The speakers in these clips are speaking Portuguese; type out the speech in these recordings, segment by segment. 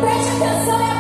Preste atenção.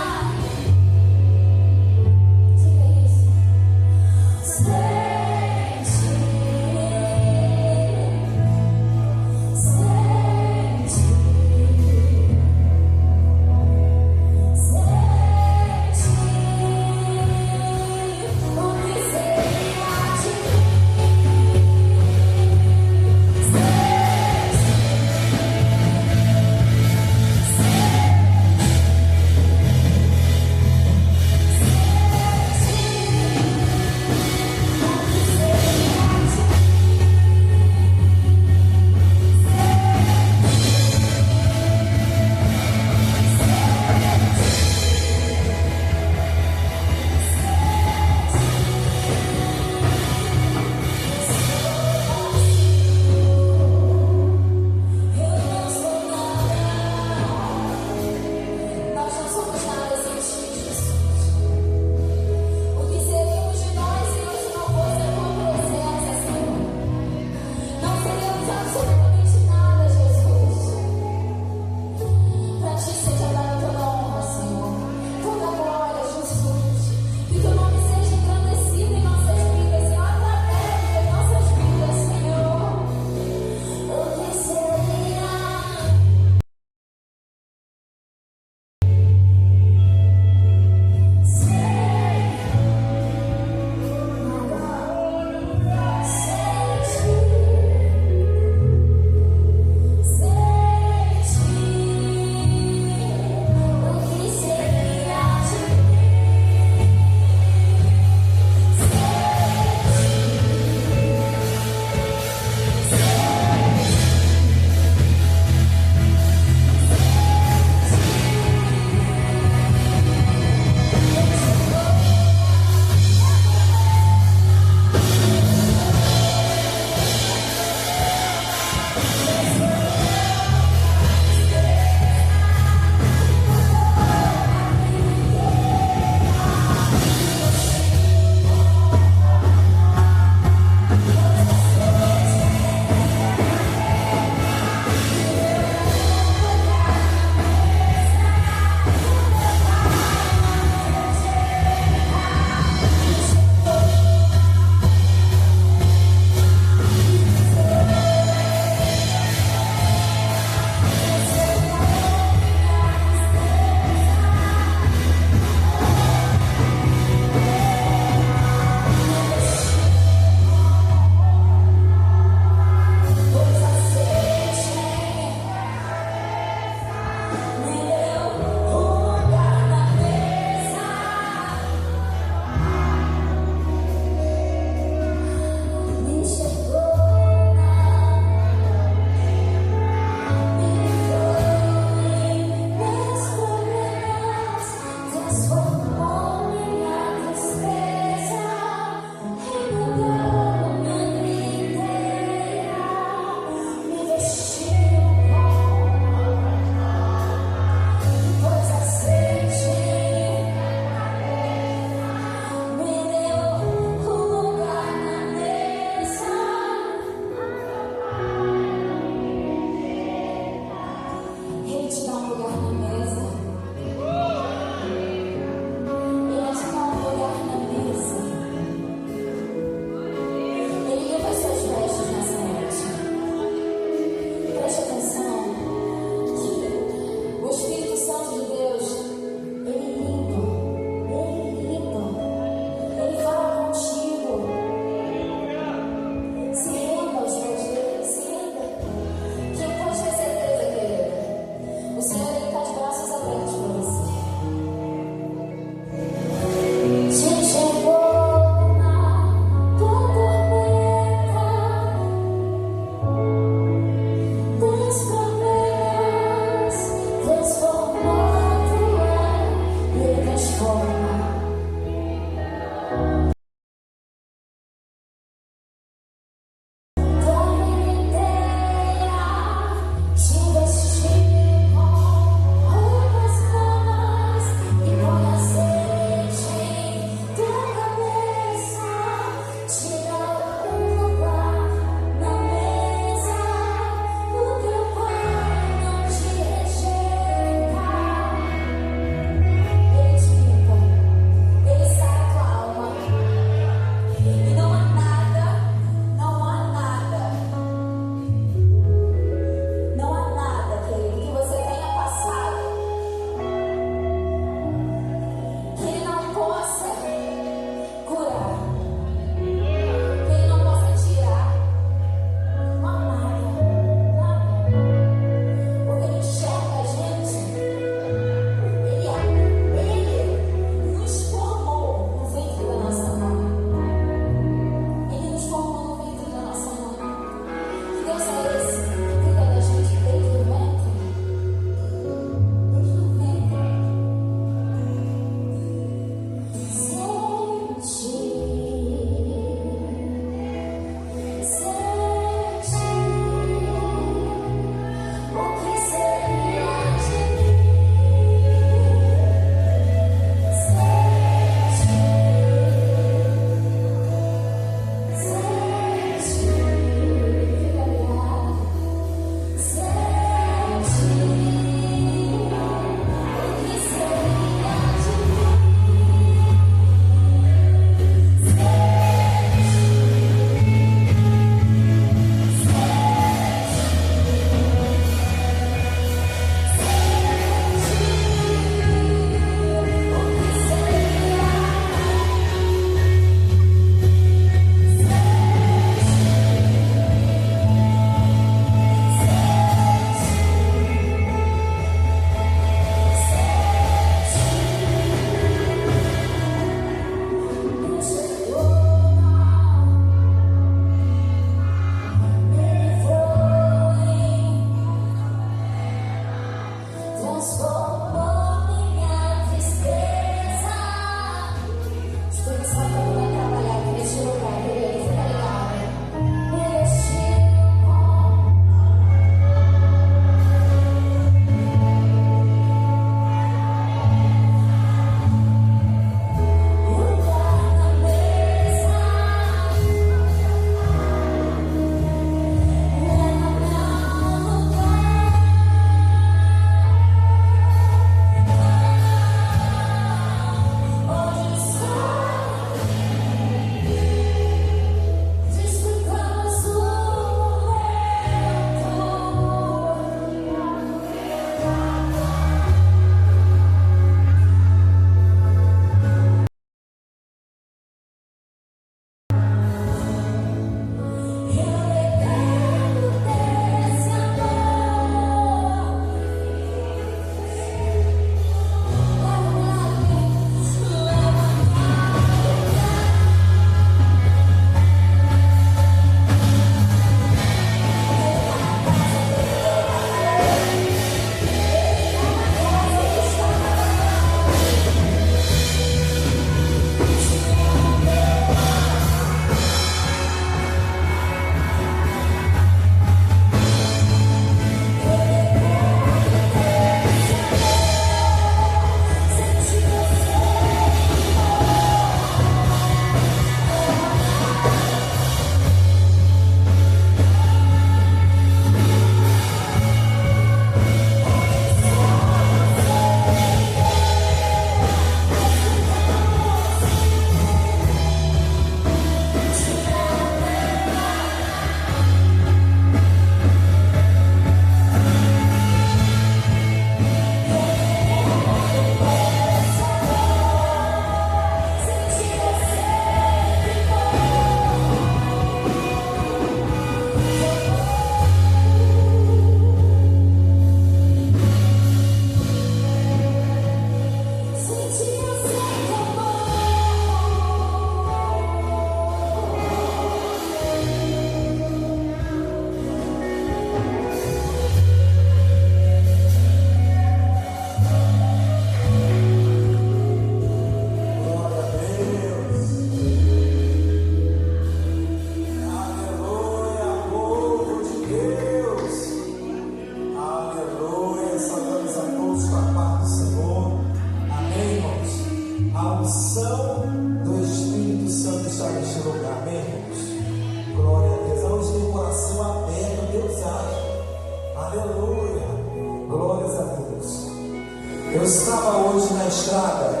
Eu estava hoje na estrada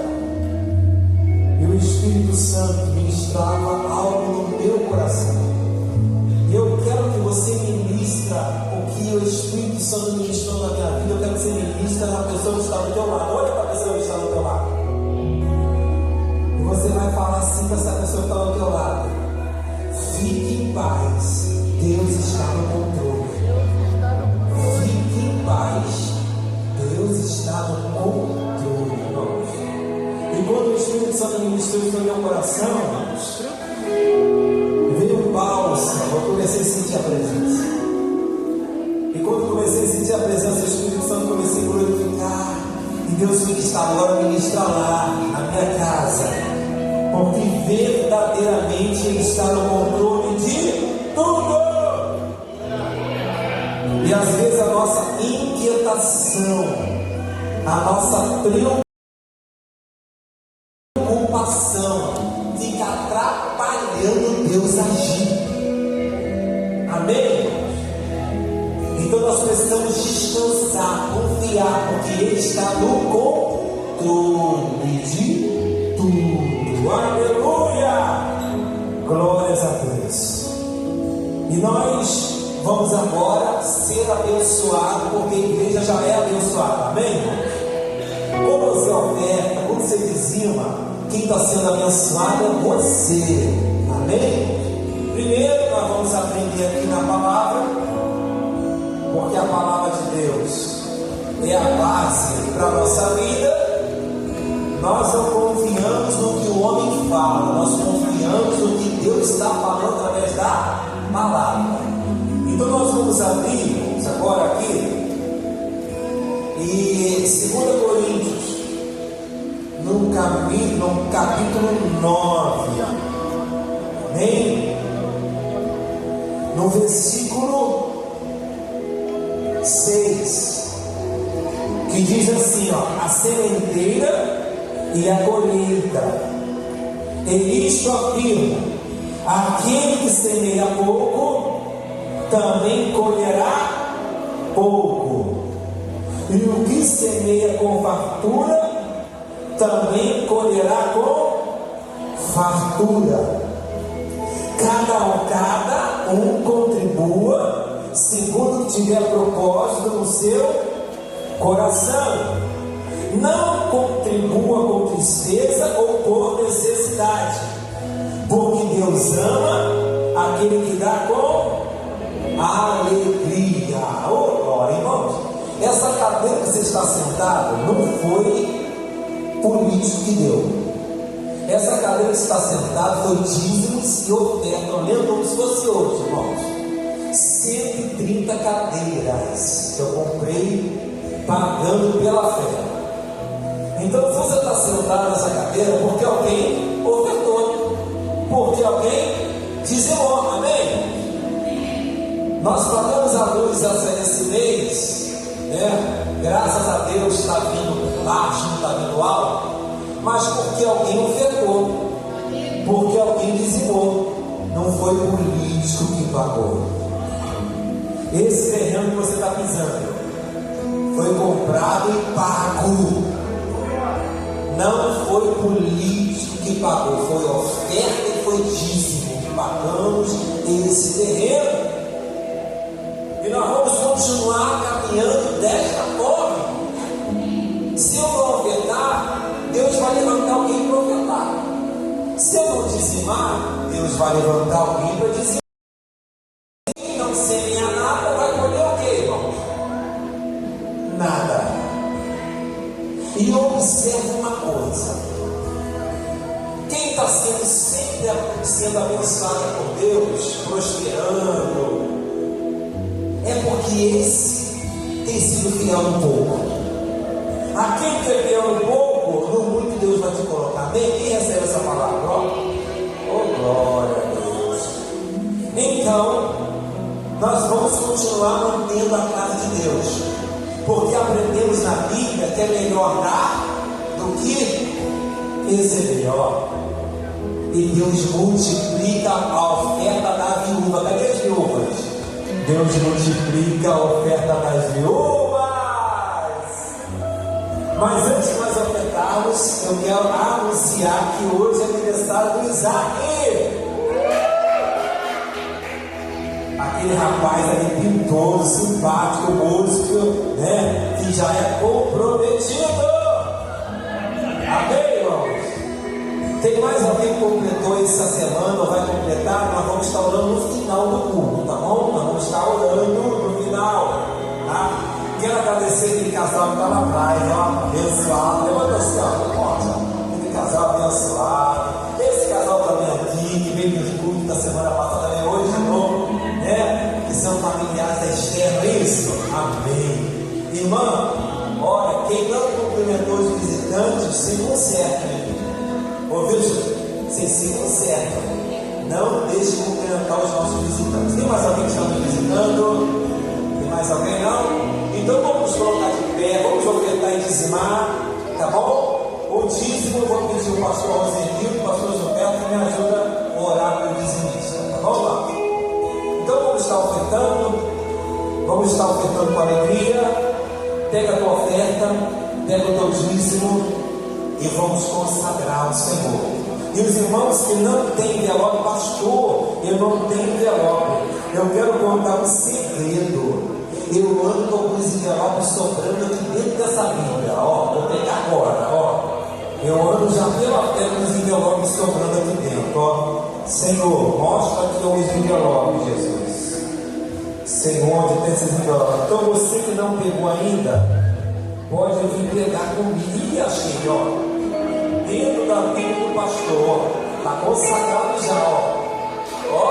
e o Espírito Santo ministrava algo no meu coração. E eu quero que você ministra o que o Espírito Santo ministrou na minha vida. Eu quero que você ministra na pessoa que está do teu lado. Olha para a pessoa que está do teu lado. E você vai falar assim para essa pessoa que está do teu lado: fique em paz, Deus está no controle. Fique em paz, Deus está no controle, irmãos. E quando o Espírito Santo ministrou isso no meu coração, irmãos, veio um bálsamo. Eu comecei a sentir a presença. E quando comecei a sentir a presença do Espírito Santo, comecei a glorificar. E Deus me está agora ministra lá, na minha casa. Porque verdadeiramente Ele está no controle de tudo. E às vezes a nossa inquietação, a nossa preocupação fica atrapalhando Deus agir. Amém? Então nós precisamos descansar, confiar, porque Ele está no controle de tudo. Aleluia! Glórias a Deus. E nós vamos agora ser abençoados, porque a igreja já é abençoada. Amém, irmãos? Como você oferta, como você dizima, quem está sendo abençoado é você. Amém? Primeiro nós vamos aprender aqui na palavra, porque a palavra de Deus é a base para a nossa vida. Nós não confiamos no que o homem fala, nós confiamos no que Deus está falando através da palavra. Então nós vamos abrir agora aqui e 2 Coríntios, no capítulo 9, amém? No versículo 6, que diz assim, ó: a sementeira e a colheita. E isto afirma: aquele que semeia pouco, também colherá pouco. E o que semeia com fartura, também colherá com fartura. Cada um contribua segundo que tiver propósito no seu coração. Não contribua com tristeza ou por necessidade, porque Deus ama aquele que dá com alegria. Oh, glória, irmãos. Essa cadeira que você está sentado não foi político que deu. Essa cadeira que você está sentado foi dízimos e oferta. Eu lembro como se fosse hoje, irmãos. 130 cadeiras que eu comprei pagando pela fé. Então, se você está sentado nessa cadeira, porque alguém ofertou, porque alguém dizimou, amém? Nós pagamos a luz esse mês, né? Graças a Deus está vindo baixo, não está vindo alto, mas porque alguém ofertou, porque alguém dizimou, não foi o político que pagou. Esse terreno que você está pisando foi comprado e pago. Não foi político que pagou, foi oferta e foi dízimo que pagamos esse terreno. E nós vamos continuar caminhando desta forma. Se eu não ofertar, Deus vai levantar alguém para ofertar. Se eu não dizimar, Deus vai levantar alguém para dizimar. Quem não semeia nada vai colher o quê, irmãos? Nada. E observe uma coisa: quem está sempre sendo abençoado por Deus, prosperando, é porque esse tem sido fiel um pouco. Aquele que é fiel um pouco, no muito Deus vai te colocar. Bem, quem recebe essa palavra? Oh, glória a Deus. Então, nós vamos continuar mantendo a casa de Deus, porque aprendemos na Bíblia que é melhor dar do que receber. E Deus multiplica a oferta da viúva. Cadê as viúvas? Deus multiplica a oferta das viúvas. Mas antes de nós ofertarmos, eu quero anunciar que hoje é aniversário do Isaac. Aquele rapaz ali pintoso, simpático, músico, né? Que já é comprometido. Amém, irmãos? Tem mais alguém que completou essa semana ou vai completar? Nós vamos estar orando no final do culto, tá bom? Nós vamos estar orando no final, tá? Quero agradecer aquele casal que está lá atrás, ó, abençoado. Levanta assim, ó, aquele casal abençoado. Esse casal também aqui, que veio nos cultos da semana passada, também hoje de novo, né? Que são familiares da externa, é isso? Amém. Irmã, olha, quem não cumprimentou os visitantes, se conserta. Ouviu? Vocês se consertam. Não deixe de cumprimentar os nossos visitantes. Tem mais alguém que está nos visitando? Tem mais alguém não? Então vamos colocar de pé, vamos ofertar e dizimar, tá bom? O dízimo, eu vou pedir o pastor Rosenildo, o pastor Gilberto, que me ajuda a orar para o dizimista, tá bom, lá? Então vamos estar ofertando com alegria. Pega a tua oferta, pega o teu dízimo e vamos consagrar ao Senhor. E os irmãos que não têm envelope, pastor, eu não tenho envelope. Eu quero contar um segredo. Eu ando com alguns envelopes sobrando aqui dentro dessa Bíblia. Ó, vou pegar agora, ó. Eu ando já pela fé com os envelopes sobrando aqui dentro, ó. Senhor, mostra aqui os envelopes, Jesus. Senhor, onde tem esses envelopes? Então você que não pegou ainda, pode vir pegar comigo. E achei, ó. Dentro da Bíblia do pastor, está consagrado já, ó.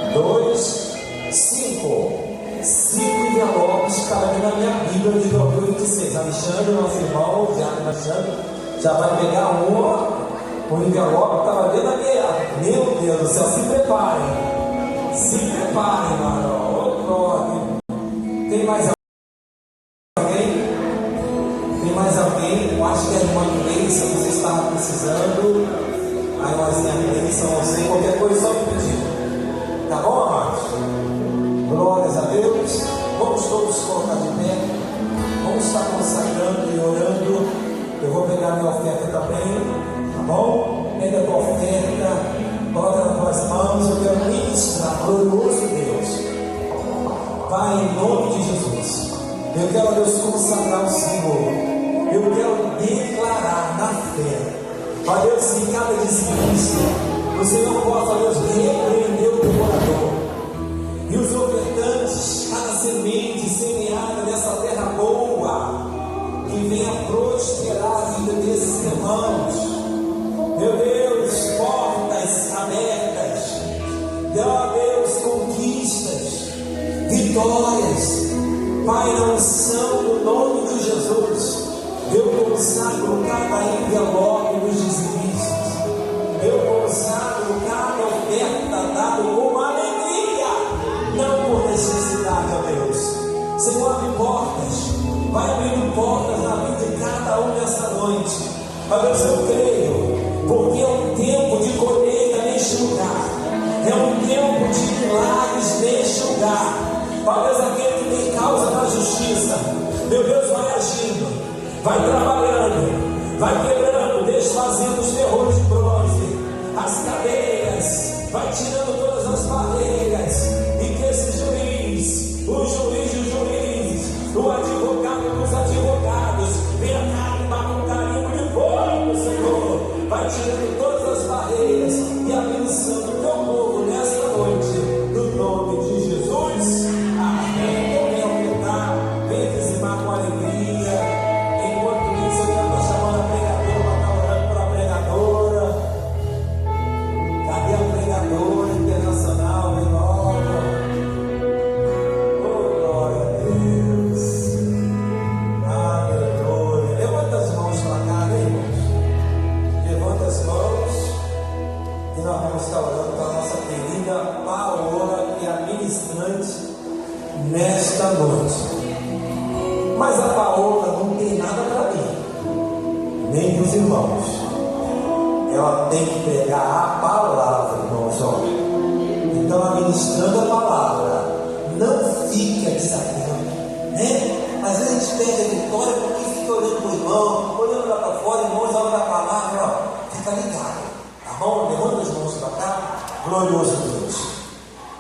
1, 2, 5 envelopes cabem na minha Bíblia de 2026. Alexandre, nosso irmão, Alexandre, já vai pegar um envelope que estava dentro da minha. Meu Deus do céu, se preparem, mano. Oh, tem mais alguém? Tem mais alguém? Eu acho que é a irmã Gleice, você estava precisando. A irmãzinha Gleice, não sei, qualquer coisa, só me pedir. Tá bom, amados? Glórias a Deus. Vamos todos colocar de pé. Vamos estar consagrando e orando. Eu vou pegar minha oferta também, tá bom? Pega a tua oferta, coloca nas tuas mãos. Eu quero ministrar, glorioso Deus. Pai, em nome de Jesus, eu quero, Deus, consagrar o Senhor. Eu quero declarar na fé, ó Deus, que cada dizimista, o Senhor possa, Deus, repreender o devorador. E os ofertantes, cada semente semeada nessa terra boa, que venha prosperar a vida desses irmãos. Meu Deus, portas abertas, ó Deus, conquistas, vitórias, Pai, na unção do nome de Jesus. Eu consagro cada envelope dos dizimistas. Eu consagro cada oferta dada com alegria, não por necessidade, ó Deus. Senhor, abre portas, vai abrindo portas na vida de cada um nessa noite. Ó Deus, eu creio, porque é um tempo de colheita neste lugar, é um tempo de milagres neste lugar. Ó Deus, aquele que tem causa na justiça, meu Deus, vai agindo, vai trabalhando, vai quebrando, desfazendo os terrores de bronze, as cadeias, vai tirando todas as barreiras, e que esse juiz, o advogado dos advogados, venha carimbar com carimbo de fogo, Senhor, vai tirando todas as barreiras e abençoando o teu povo nesta noite, no nome de Jesus. Amém. Então venha aumentar, venha dizimar com alegria. Enquanto isso, eu quero estar chamando a pregadora para estar orando para a pregadora. Cadê a pregadora internacional? Vem logo. Oh, glória a Deus. Aleluia. Levanta as mãos para cá, né, irmãos? Levanta as mãos. E nós vamos estar orando para a nossa querida Paola, que é a ministrante nesta noite. Mas a Paola não tem nada para mim, nem para os irmãos. Ela tem que pregar a palavra, irmãos. Então, administrando a palavra, não fica desatento, né? Às vezes a gente pega Glorioso Deus.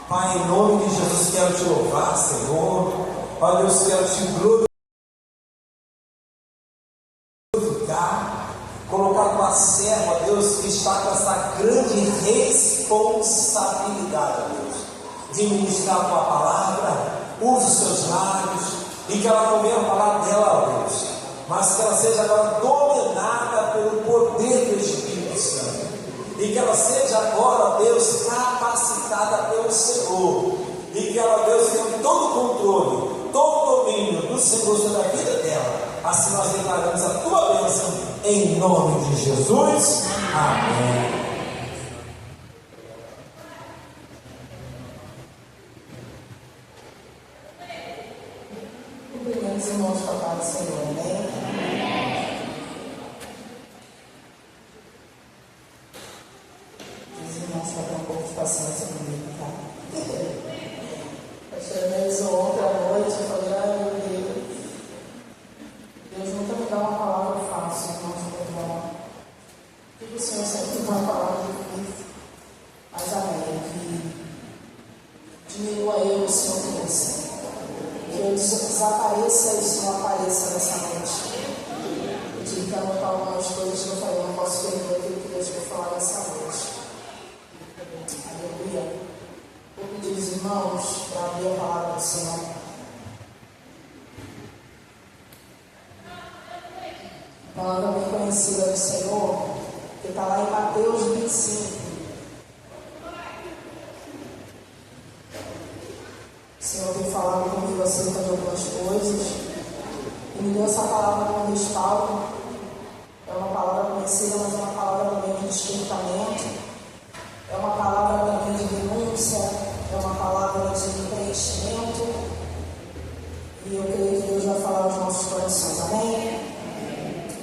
Pai, em nome de Jesus, quero te louvar, Senhor. Ó Deus, quero te glorificar, colocar tua serva, Deus, que está com essa grande responsabilidade, Deus, de ministrar a tua palavra. Use os seus lábios, e que ela não venha falar dela, ó Deus, mas que ela seja agora dominada pelo poder do Espírito Santo, e que ela seja agora, ó Deus, capacitada pelo Senhor, e que ela, Deus, tenha todo o controle, todo o domínio do Senhor sobre a vida dela. Assim nós declaramos a tua bênção, em nome de Jesus. Amém. Os irmãos com a paz do Senhor, amém? Os irmãos vão ter um pouco de paciência comigo, tá? Pastor Nelson, ontem à noite, eu falei, ai meu Deus, Deus nunca me dá uma palavra fácil, irmãos, perdão. Porque o Senhor sempre dá uma palavra difícil, mas amém, que diminua eu, o Senhor cresça. Que eu desapareça e isso não apareça nessa noite. Eu tive que anotar algumas coisas que eu falei, não posso perder aquilo que Deus quer falar nessa noite. Aleluia. Vou pedir os irmãos para abrir a palavra do Senhor. A palavra bem conhecida do Senhor, que está lá em Mateus 25. O Senhor tem falado comigo acerca de algumas coisas e me deu essa palavra como respaldo. É uma palavra conhecida, mas é uma palavra também de despertamento, é uma palavra também de denúncia, é uma palavra de preenchimento, e eu creio que Deus vai falar aos nossos corações, amém?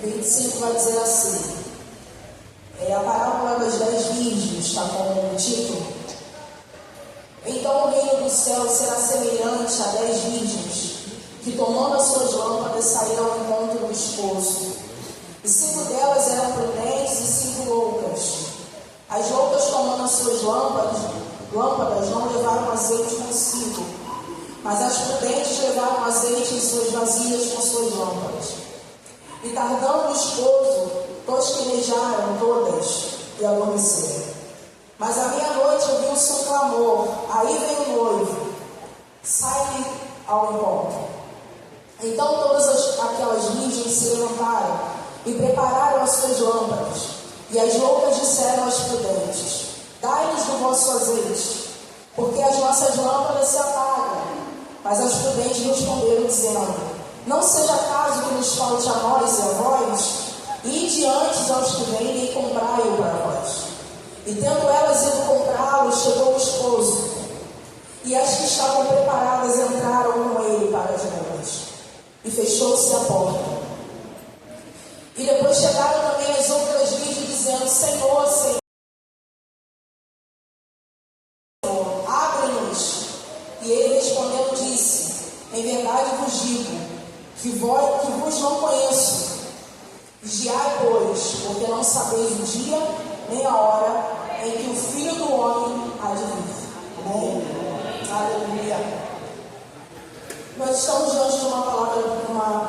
25 vai dizer assim, a parábola das 10 virgens, está com o título. Então o reino do céu será semelhante a 10 virgens, que tomando as suas lâmpadas saíram ao encontro do esposo. E 5 delas eram prudentes e 5 loucas. As loucas, tomando as suas lâmpadas não levaram azeite consigo, mas as prudentes levaram azeite em suas vasilhas com suas lâmpadas. E tardando o esposo, tosquenejaram todas e adormeceram. Mas à meia-noite ouviu-se um clamor, aí vem o noivo, sai ao encontro. Então todas aquelas virgens se levantaram e prepararam as suas lâmpadas. E as loucas disseram às prudentes, dai-nos do vosso azeite, porque as nossas lâmpadas se apagam. Mas as prudentes responderam dizendo, não seja caso que nos falte a nós e a vós, e diante aos que vendem e comprai-o para vós. E tendo elas ido comprá-lo, chegou o esposo, e as que estavam preparadas entraram com ele para as bodas, e fechou-se a porta. E depois chegaram também as outras virgens, dizendo, Senhor, Senhor, abre-nos. E ele respondendo disse, em verdade vos digo, que vos não conheço. Vigiai, pois, porque não sabeis o dia nem a hora em que o Filho do Homem há de vir. Amém? Aleluia. Nós estamos diante de uma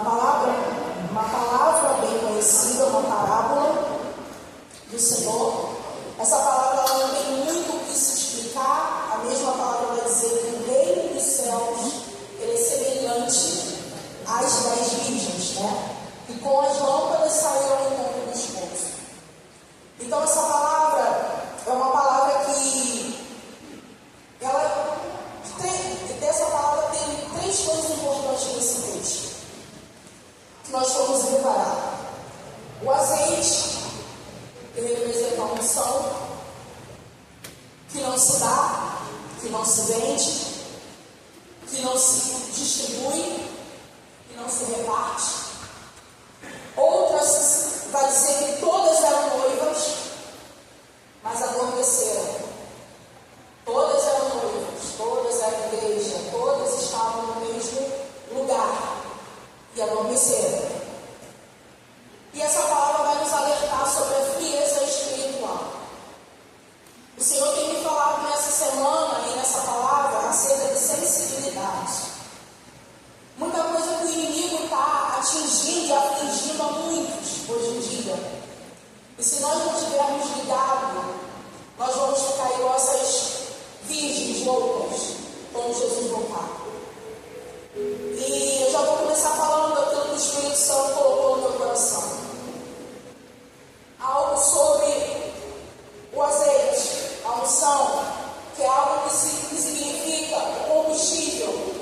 palavra bem conhecida, uma parábola do Senhor. Essa palavra ela não tem muito o que se explicar. A mesma palavra vai dizer que o reino dos céus ele é semelhante às 10 virgens, né? E com as lâmpadas saíram ao encontro do esposo. Então essa palavra é uma palavra que dessa palavra tem 3 coisas importantes nesse texto que nós vamos reparar. O azeite, que representa a unção, que não se dá, que não se vende, que não se distribui, que não se reparte. Outras vai dizer que todas eram noivas, mas adormeceram. Todas eram noivas, todas eram igreja, todas estavam no mesmo lugar e adormeceram. E essa palavra vai nos alertar sobre a frieza espiritual. O Senhor tem me falado hoje em dia. E se nós não tivermos ligado, nós vamos ficar igual essas virgens loucas quando Jesus voltar. E eu já vou começar falando daquilo que o Espírito Santo colocou no meu coração. Algo sobre o azeite, a unção, que é algo que significa combustível.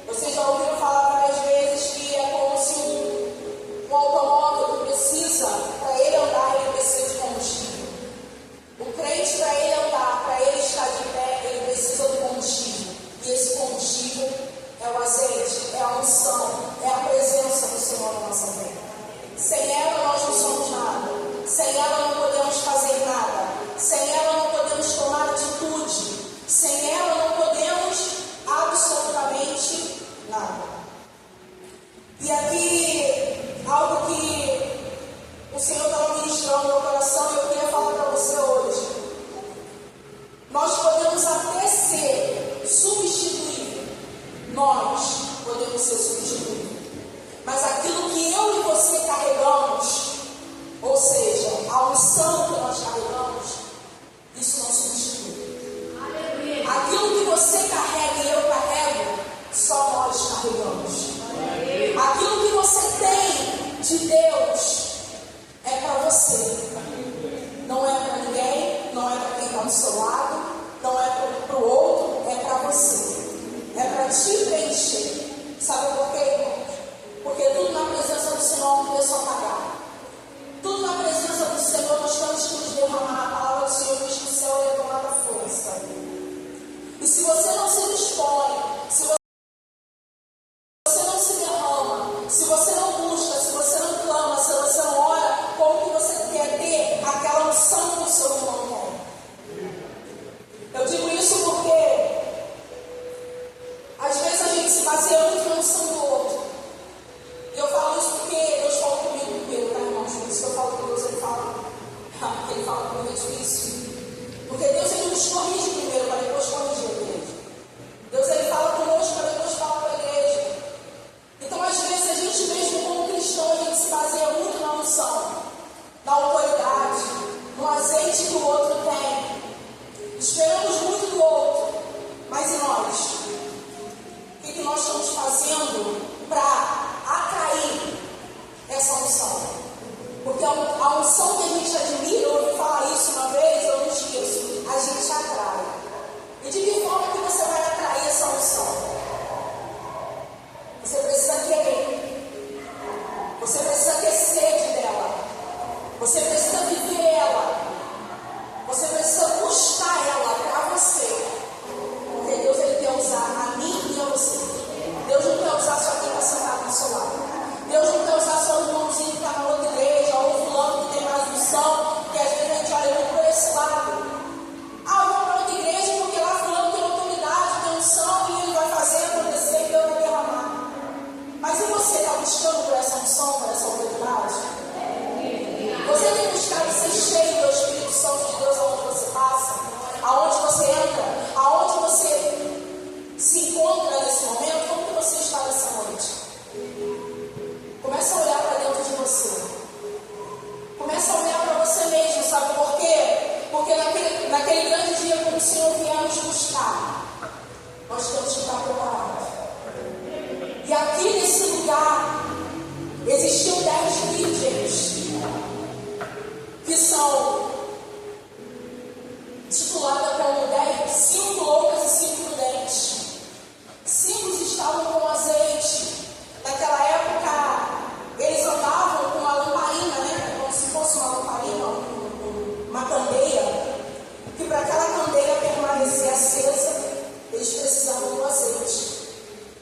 Vocês já ouviram falar várias vezes que é como se um automóvel precisa, para ele andar, ele precisa de combustível. O crente, para ele andar, para ele estar de pé, ele precisa do combustível. E esse combustível é o azeite, é a unção, é a presença do Senhor na nossa vida. Sem ela nós não somos nada. Sem ela não podemos fazer nada. Sem ela não podemos tomar atitude. Sem ela não podemos absolutamente nada. E aqui, algo que o Senhor estava ministrando no meu coração e eu queria falar para você hoje. Nós podemos até ser substituídos. Nós podemos ser substituídos. Mas aquilo que eu e você carregamos, ou seja, a unção que nós carregamos, isso não substitui. Aquilo que você carrega e eu carrego, só nós carregamos. Aquilo que você tem de Deus é para você. Não é para ninguém, não é para quem está do seu lado, não é para o outro, é para você. É para te preencher. Sabe por quê, irmãos? Porque tudo na presença do Senhor não tem só pagar. Tudo na presença do Senhor nós temos que nos derramar. A palavra do Senhor diz que o céu é tomada força. E se você não se dispõe, se você não se derrama, se você não busca, se você não clama, se você não ora, como que você quer ter aquela unção que o seu irmão tem? Eu digo isso porque às vezes a gente se baseia muito na unção do outro. E eu falo isso porque Deus fala comigo primeiro, tá, irmãos? Por isso que eu falo com Deus, ele fala comigo, é difícil. Porque Deus, ele nos corrige primeiro, para depois corrigir a igreja. Deus, ele fala conosco, para depois falar para a igreja. Então, às vezes, a gente mesmo como cristão, a gente se baseia muito na unção, na autoridade, no azeite que o outro tem. Esperamos muito do outro, mas e nós? O que nós estamos fazendo para atrair essa unção? Porque a unção que a gente admira, eu ouvi falar isso uma vez, eu não esqueço, a gente atrai. E de que forma que você vai atrair essa unção? Você precisa querer. Você precisa ter sede dela. Você precisa viver ela. Você precisa buscar ela para você. Porque Deus, ele quer usar a mim e a você. Deus não quer usar só quem está sentado do seu lado. Deus não quer usar só o irmãozinho que está na outra igreja, ou o fulano que tem mais unção, que às vezes a gente olha muito por esse lado. Ah, eu vou para outra igreja porque lá fulano tem autoridade, tem unção, e ele vai fazer acontecer e Deus vai derramar. Mas e você está buscando por essa unção, por essa autoridade? Você tem buscado ser cheio do Espírito Santo de Deus aonde você passa? Aonde você entra? Aonde você se encontra nesse momento? Como que você está nessa noite? Começa a olhar para dentro de você. Começa a olhar para você mesmo, sabe por quê? Porque naquele grande dia, quando o Senhor vier nos buscar, nós temos que estar preparados. E aqui nesse lugar, existiam 10 virgens, que são tituladas como 5 loucas e 5 prudentes. 5 estavam com azeite. Naquela época, eles andavam com uma lamparina, né? Como se fosse uma lamparina, uma candeia. Que para aquela candeia permanecer acesa, eles precisavam do azeite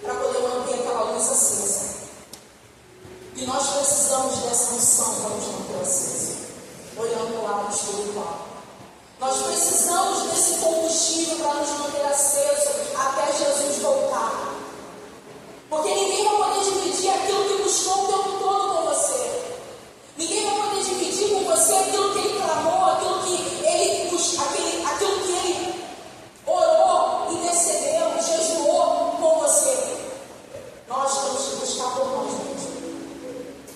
para poder manter aquela luz acesa. E nós precisamos dessa unção para nos manter acesa, olhando para o lado espiritual. Nós precisamos desse combustível para nos manter acesos até Jesus voltar. Porque ninguém vai poder dividir aquilo que buscou o tempo todo com você. Ninguém vai poder dividir com você aquilo que ele clamou, aquilo que ele orou, intercedeu, jejuou com você. Nós temos que buscar por nós mesmos.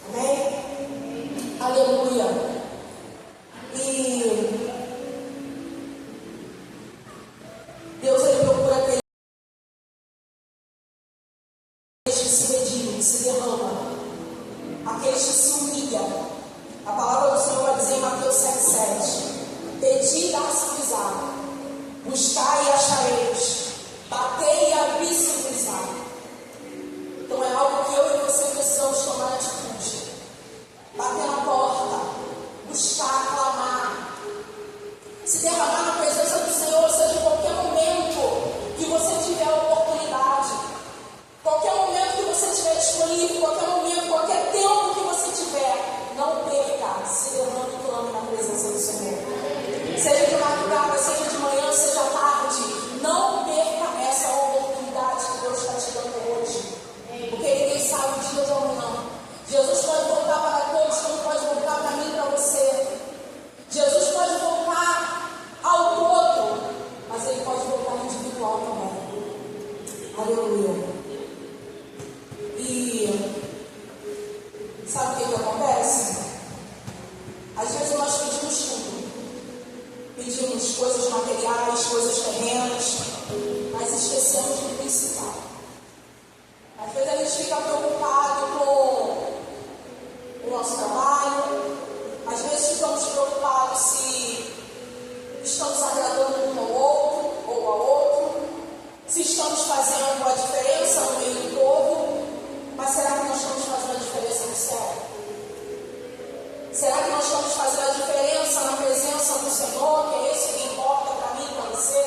Amém? A aqueles que se humilham. A palavra do Senhor vai dizer em Mateus 7,7: pedi e dar-se-vos-á, buscai e achareis, batei e abri-se-vos-á. Então é algo que eu e você precisamos tomar atitude. Bater na porta, buscar, clamar, se derramar na presença do Senhor, seja em qualquer momento que você tiver a oportunidade, qualquer momento que você estiver disponível, qualquer momento, qualquer tempo que você tiver, não perca, se derrame e clame na presença do Senhor. Seja de madrugada, seja de manhã, seja tarde, não perca essa oportunidade que Deus está te dando hoje. Porque ninguém sabe o dia de amanhã. Jesus pode voltar para todos, como pode voltar para mim e para você. Jesus pode voltar ao todo, mas Ele pode voltar individual também. Aleluia. E sabe o que acontece? Às vezes nós pedimos tudo. Pedimos coisas materiais, coisas terrenas, mas esquecemos do principal. Às vezes a gente fica preocupado com o nosso trabalho, às vezes ficamos preocupados se estamos agradando um ao outro ou ao outro, se estamos fazendo a diferença no meio do povo, mas será que nós estamos fazendo a diferença no céu? Será que nós estamos fazendo a diferença na presença do Senhor, que é esse que importa para mim e para você?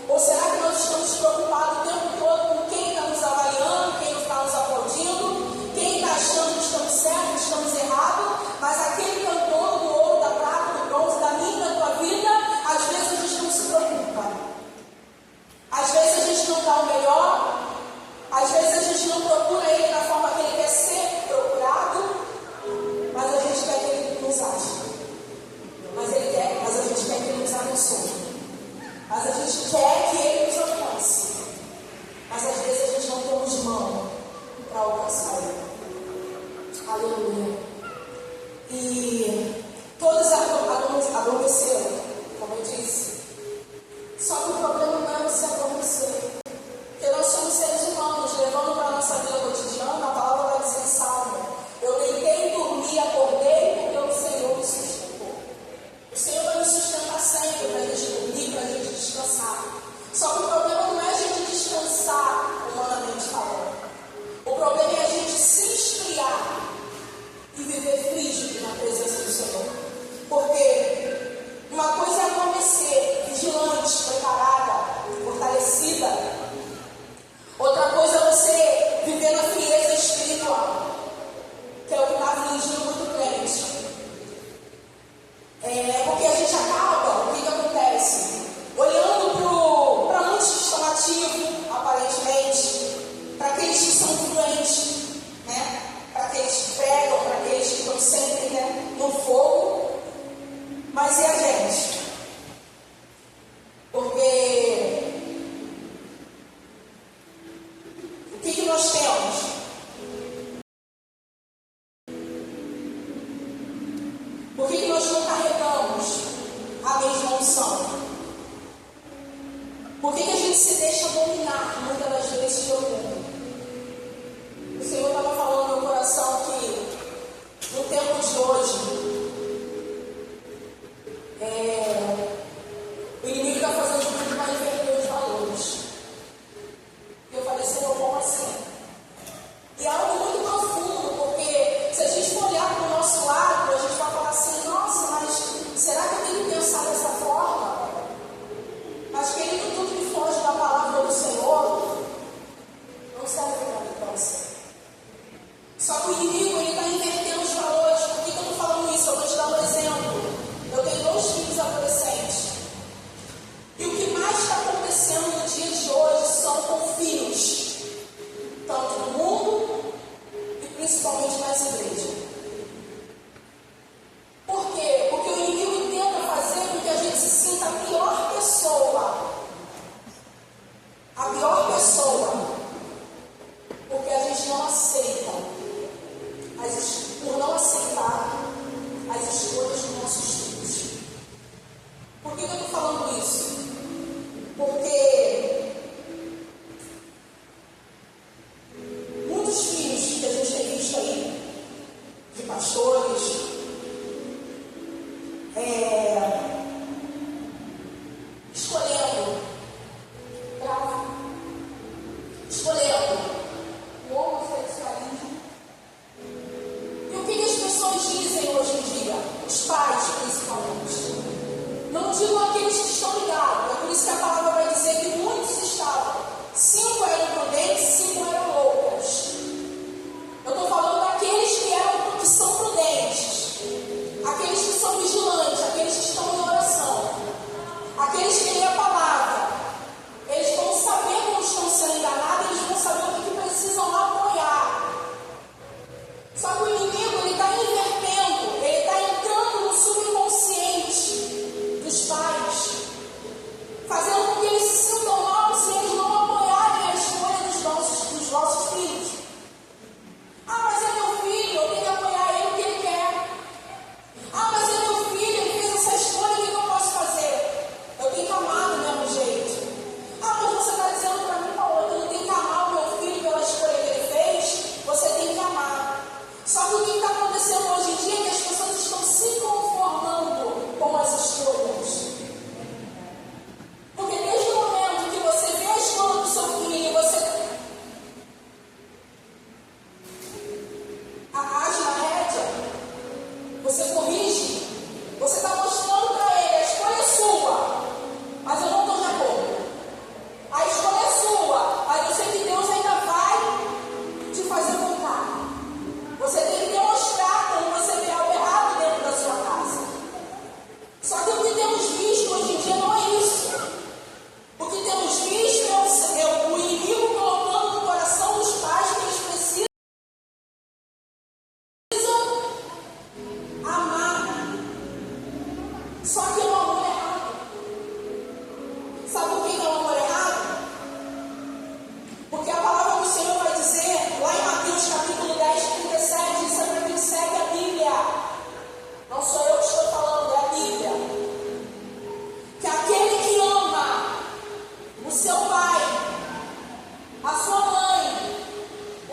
Ou será que nós estamos preocupados o tempo todo com quem está nos avaliando, quem está nos aplaudindo, quem está achando que estamos certos, que estamos errados, mas aquele cantor do ouro, da prata, do bronze, da minha e da tua vida, às vezes a gente não se preocupa. Às vezes a gente não dá o melhor, às vezes a gente não procura Ele da forma que Ele quer ser procurado, mas a gente quer que Ele nos ache. Mas a gente quer que Ele nos abençoe. Mas a gente quer que Ele nos alcance. Mas às vezes a gente não toma de mão para alcançar Ele. Aleluia. E todos adormeceram, como eu disse. Só que o problema não é você adormecer. Porque nós somos seres humanos, levando para a nossa vida cotidiana, a palavra vai dizer em Salmo: eu deitei, dormi, acordei, porque o Senhor me sustentou. O Senhor vai nos sustentar sempre para a gente dormir, para a gente descansar. Só que o problema não é a gente descansar, humanamente falando. O problema é a gente se esfriar e viver frígido na presença do Senhor. Porque uma coisa é adormecer, vigilante, preparada,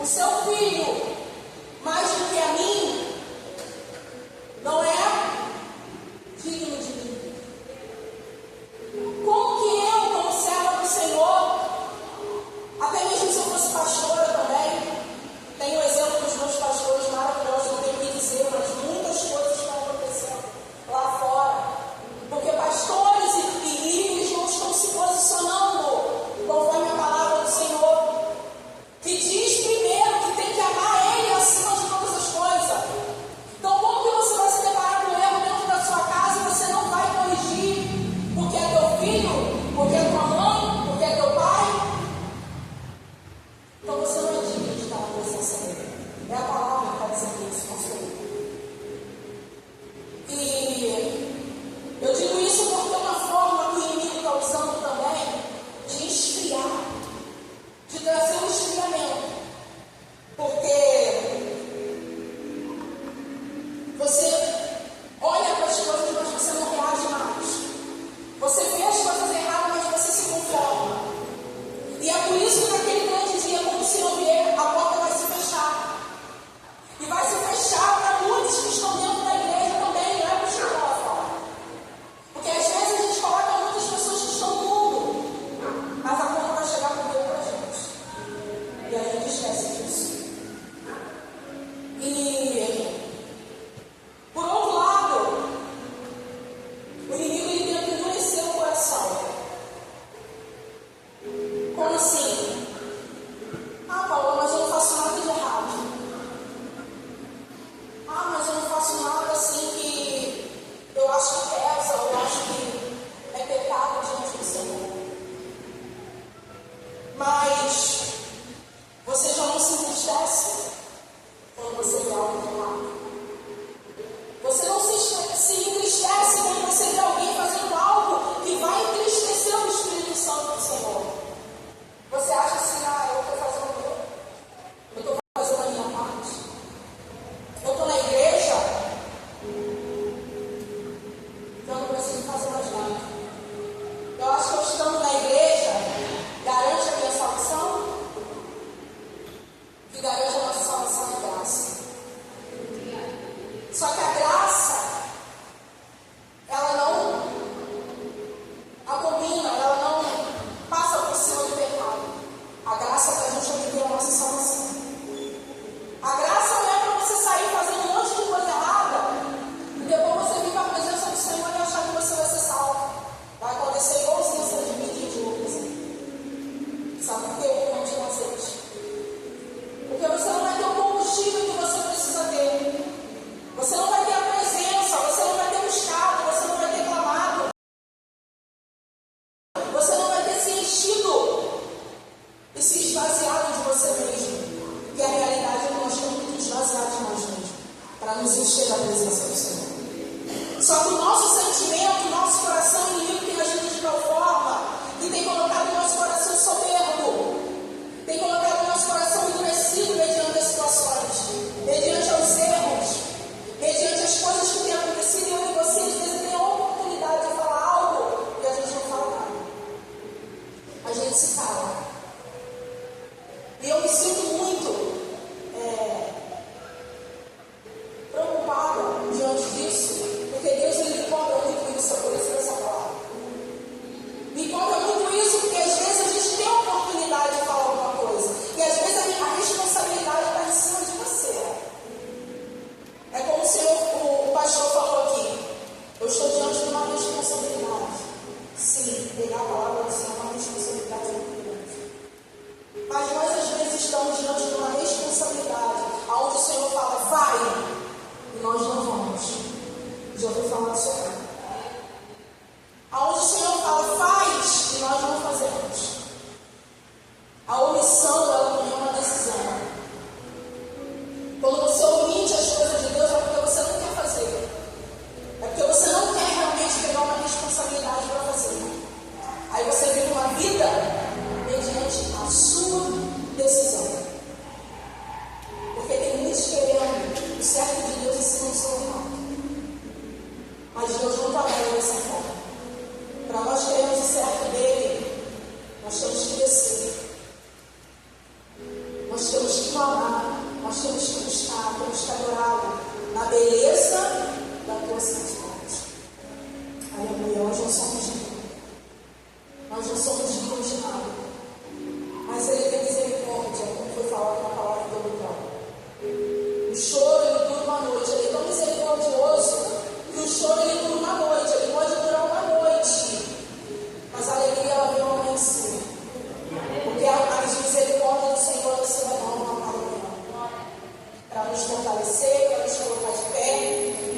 o seu filho mais do que a mim, não é digno de mim. Como que eu, como serva do Senhor, até mesmo se eu fosse pastora também, tenho o exemplo dos meus pastores maravilhosos, não tenho o que dizer, mas muitas coisas estão acontecendo lá fora, porque pastores e líderes não estão se posicionando conforme a palavra do Senhor, que diz primeiro que tem que amar Ele acima de todas as coisas. Então, como que você vai se deparar com um erro dentro da sua casa e você não vai corrigir porque é teu filho, porque é tua mãe, porque é teu pai? Então você não é digno de estar na presença dele. É a palavra que está dizendo isso, pastor. E eu digo isso porque é uma forma que o inimigo está usando também de esfriar, de trazer um esfriamento. Porque você olha para as coisas, mas você não reage mais. Você vê as coisas erradas, mas você se conforma. E é por isso que naquele grande dia, como o Senhor vê, a porta vai se fechar. E vai se fechar para muitos que estão dentro da igreja também, não é para os que estão lá fora. Porque às vezes a gente coloca muitas pessoas que estão no mundo, mas a conta vai chegar primeiro para a gente. E a gente esquece disso. E, por outro lado, o inimigo ele tenta endurecer o coração. Como assim? Ah, Paula, mas eu não faço nada de errado. Ah, mas eu não faço nada assim que eu acho que pesa, ou eu acho que é pecado diante do Senhor. Mas você já não se entristece quando você vê algo de errado. Você não se entristece quando você vê alguém fazendo algo que vai entristecer o Espírito Santo do Senhor. Você acha assim, eu estou fazendo o meu, eu estou fazendo a minha parte. Eu estou na igreja, então eu não preciso fazer mais nada. Eu acho que eu estando na igreja garante a minha salvação, que garante a nossa salvação é graça. Só que a graça, ela não abomina, ela não passa por cima do pecado. A graça é para a gente obter a nossa salvação. A graça não é para você sair fazendo um monte de coisa errada e depois você vir para a presença do Senhor e achar que você vai ser salvo. Vai acontecer igualzinho essa de Mickey de Lucas. Sabe por que eu não te aceito? Porque você não vai ter o combustível que você precisa ter. Você não vai ter a presença, você não vai ter buscado, você não vai ter clamado. Você não vai ter se enchido e se esvaziado de você mesmo. Porque a realidade é que nós temos que nos esvaziar de nós mesmos para nos encher da presença do Senhor. Só que o nosso sentimento, o nosso coração inimigo tem agido de tal forma que tem colocado o nosso coração soberbo, tem colocado o nosso coração endurecido mediante as situações, mediante os erros, mediante as coisas que têm acontecido. E eu e você, às vezes, tem a oportunidade de falar algo e a gente não fala nada. A gente se cala. E eu me sinto muito preocupada diante disso, porque Deus ele me cobra muito isso, por isso dessa palavra. Me cobra muito isso, porque às vezes a gente tem a oportunidade de falar alguma coisa, e às vezes a responsabilidade está em cima de você. É como o pastor falou aqui: eu estou diante de uma responsabilidade. Sim, pegar a palavra do Senhor é uma responsabilidade muito grande. Mas nós às vezes estamos diante Nós temos que clamar, nós temos que buscar, temos que adorá-lo na beleza da tua santidade. Aleluia. Nós não somos ricos. Nós não somos ricos de nada. Mas Ele tem misericórdia, como foi falado na palavra do Lucão. O choro, ele dura uma noite. Ele é tão misericordioso que o choro, ele dura uma noite. Ele pode durar uma noite. Mas a alegria, ela vem ao amanhecer. Porque a misericórdia do Senhor se renova a cada manhã. Para nos fortalecer, para nos colocar de pé,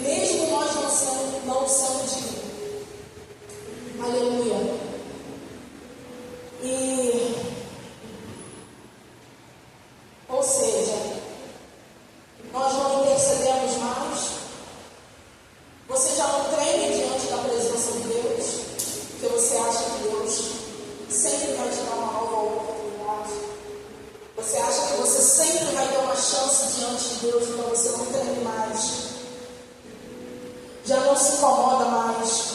mesmo nós não sendo dignos. Aleluia. Ou seja, nós não intercedemos mais. Você já não treme diante da presença de Deus, porque você acha que Deus sempre vai te dar uma nova oportunidade. Você acha que você sempre vai ter uma chance diante de Deus, então você não treme mais. Já não se incomoda mais.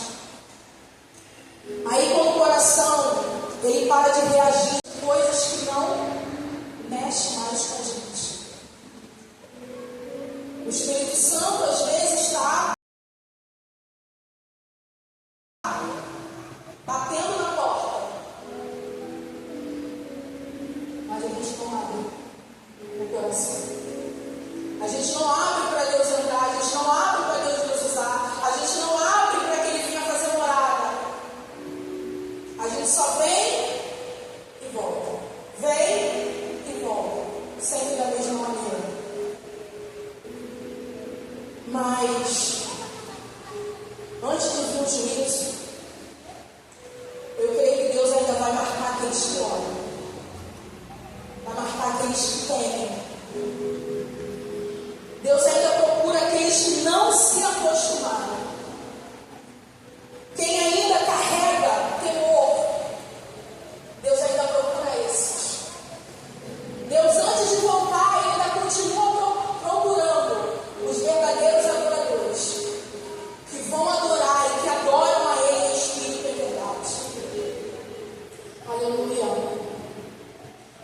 Aí, quando o coração ele para de reagir a coisas que não mexem mais com a gente. O Espírito Santo às vezes está batendo na porta, mas a gente não abre o coração. A gente não abre para Deus entrar, a gente não abre para Deus nos usar, a gente não abre para que Ele venha fazer morada. A gente só vem e volta, vem e volta, sempre da mesma maneira. Mas antes de vir o juízo, eu creio que Deus ainda vai marcar aqueles que olham, vai marcar aqueles que temem. Deus ainda procura aqueles que não se acostumaram. Quem ainda carrega temor, Deus ainda procura esses. Deus, antes de voltar, ainda continua procurando os verdadeiros adoradores, que vão adorar e que adoram a Ele em espírito e verdade. Aleluia.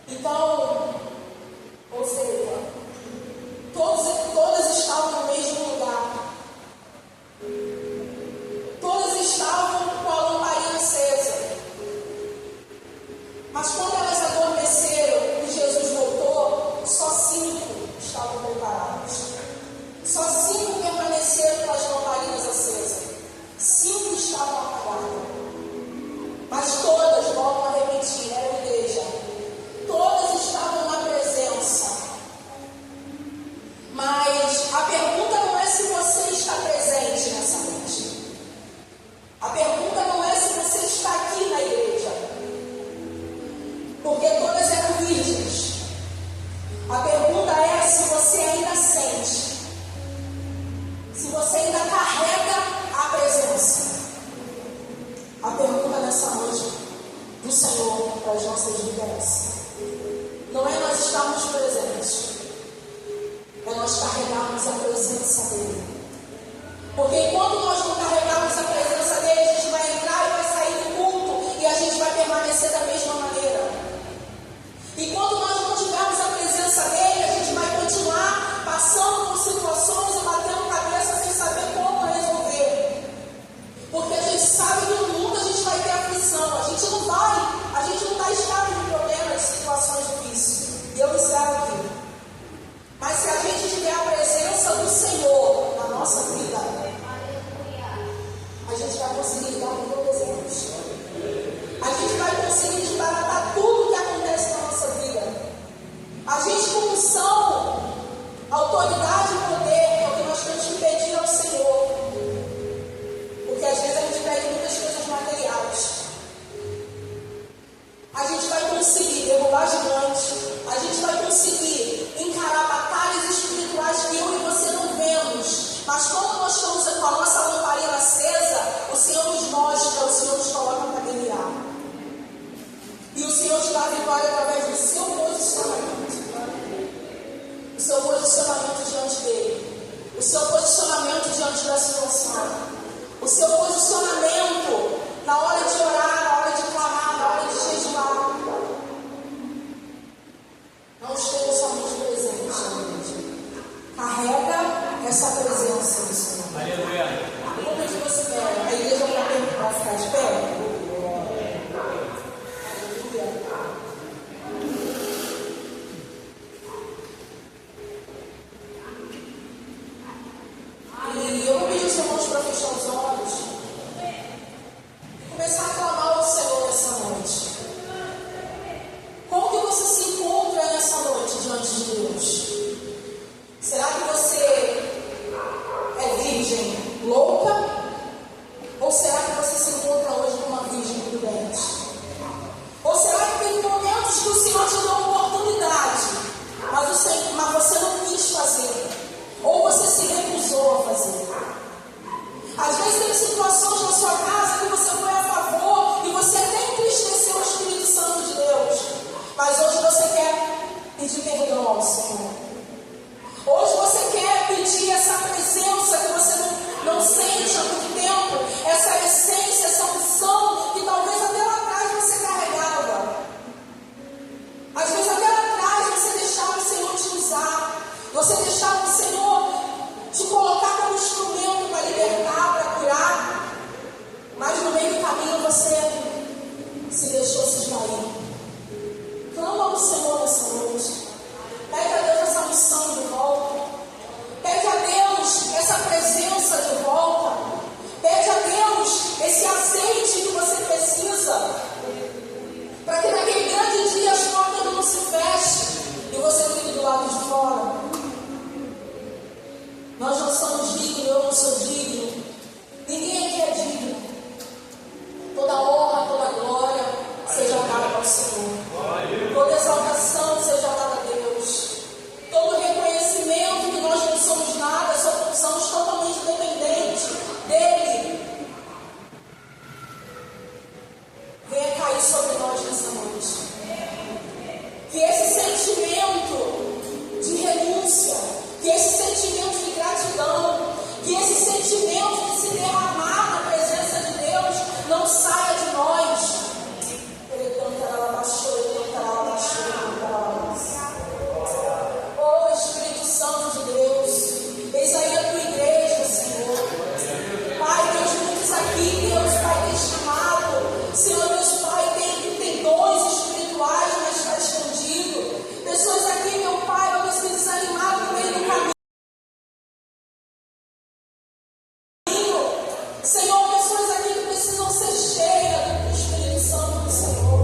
Então, ou seja, todas estavam no mesmo lugar. Todas estavam com a lamparina acesa. Mas quando elas adormeceram e Jesus voltou, só 5 estavam preparados. Só 5 permaneceram com as lamparinas acesas. 5 estavam apagadas. Mas todas, volto a repetir, era a igreja. Todas estavam na presença. Mas a pergunta não é se você está presente nessa noite. A pergunta não é se você está aqui na igreja, porque todas eram virgens. A pergunta é se você ainda sente, se você ainda carrega a presença. A pergunta nessa noite do Senhor para as nossas vidas não é nós estarmos presentes, é nós carregarmos a presença dEle. Porque enquanto nós não carregarmos a presença dEle, a gente vai entrar e vai sair do culto e a gente vai permanecer da mesma maneira. Enquanto nós não tivermos a presença dEle, a gente vai continuar passando por situações e batendo cabeça sem saber como resolver. Porque a gente sabe que no mundo a gente vai ter aflição, a gente não está estável em problemas, situações difíceis. E eu encerro aqui. Mas se a gente tiver a presença do Senhor na nossa vida, a gente vai conseguir lidar com todos eles. A gente vai conseguir desbaratar tudo que acontece na nossa vida. A gente, com unção, autoridade e poder, é o que nós temos que pedir ao Senhor. Porque às vezes a gente pede muitas coisas materiais. A gente vai conseguir derrubar gigantes. A gente vai conseguir encarar batalhas espirituais que eu e você não vemos. Mas quando nós estamos com a nossa lamparina acesa, o Senhor nos mostra, o Senhor nos coloca para guerrear. E o Senhor te dá a vitória através do seu posicionamento. O seu posicionamento diante dele. O seu posicionamento diante da situação. O seu posicionamento na hora de orar, na hora de clamar, na hora de jejuar. Não esteja essa presença do Senhor. Aleluia. Vou pedir você, a igreja para ficar de pé. E eu vou pedir os irmãos para fechar os olhos e começar a clamar ao Senhor essa noite. Como que você se encontra nessa noite diante de Deus? Será que você é virgem louca? Ou será que você se encontra hoje como uma virgem prudente? Ou será que tem momentos que o Senhor te deu uma oportunidade, mas você não quis fazer? Ou você se recusou a fazer? Às vezes tem situações na sua casa que você foi a favor e você até entristeceu o Espírito Santo de Deus, mas hoje você quer pedir perdão ao Senhor. Hoje você quer pedir essa presença que você não sente há muito tempo, essa essência, essa unção que talvez até lá atrás você carregava. Às vezes até lá atrás você deixava o Senhor te usar, você deixava o Senhor te colocar como instrumento para libertar, para curar, mas no meio do caminho você se deixou se esvair. Clama ao Senhor nessa noite. Pede a Deus essa unção de volta. Pede a Deus essa presença de volta. Pede a Deus esse azeite que você precisa, para que naquele grande dia as portas não se fechem e você fique do lado de fora. Nós não somos dignos, eu não sou digno. Ninguém aqui é digno. Toda honra, toda glória seja dada ao Senhor. Toda exaltação seja dada a Deus. Todo reconhecimento que nós não somos nada, só somos totalmente dependentes dEle. Venha cair sobre nós nessa noite. Que esse sentimento de renúncia, que esse sentimento de gratidão, que esse sentimento de se derramar na presença de Deus não saia de nós. Oh Espírito Santo de Deus, eis aí a tua igreja, Senhor. Pai, Deus, muitos aqui, Deus, Pai, tem chamado. Senhor, Deus, Pai, tem dons espirituais, mas está escondido. Pessoas aqui, meu Pai, vão se desanimar no meio do caminho. Senhor, pessoas aqui que precisam ser cheias do Espírito Santo do Senhor.